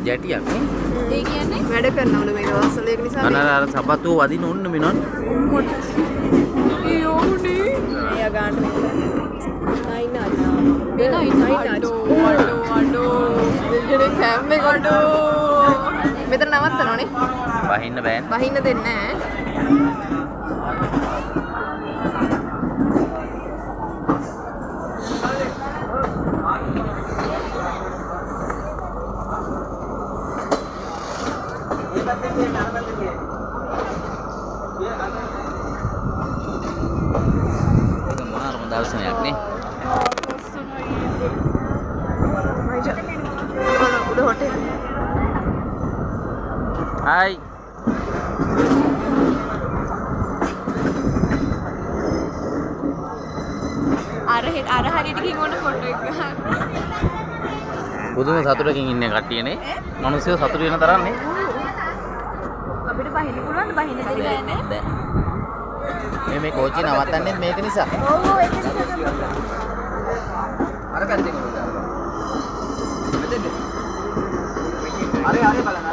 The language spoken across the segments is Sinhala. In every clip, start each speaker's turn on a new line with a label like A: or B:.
A: ජැටියක් නේ.
B: ඒ කියන්නේ වැඩ කරනවලු මේ දවස්වල ඒක නිසා
A: අර සපත්තුව වදින ඕන්න මිනොන්.
B: යෝනේ එයා ගන්න නයින් අඩෝ දෙන්නේ කැම් එක අඩෝ මෙතන නවත්තනවනේ.
A: බහින්න බෑනේ.
B: බහින්න දෙන්නේ නැහැ.
A: ඒක මොනවාරම දර්ශනයක් නේ.
B: උඩ හොටේ.
A: හායි.
B: අර හරියට කින් ඕන ෆොටෝ එක ගන්න.
A: පුදුම සතුටකින් ඉන්නේ කට්ටියනේ. මිනිස්සු සතුට වෙන තරම් නේ.
B: අපිට බහින්න පුළුවන් බහින්න දෙන්නේ නැහැ.
A: මේ කෝච්චිය නවත්තන්නේ මේක නිසා.
B: ඔව් ඒක නිසා තමයි.
C: අර පැත්තේ කොහොමද? මෙතෙන්ද? අර බලන්න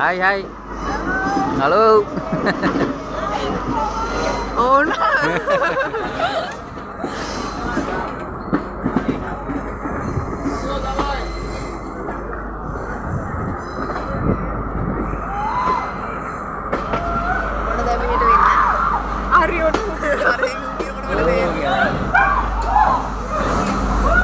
A: හායි හායි. හලෝ.
B: ඕන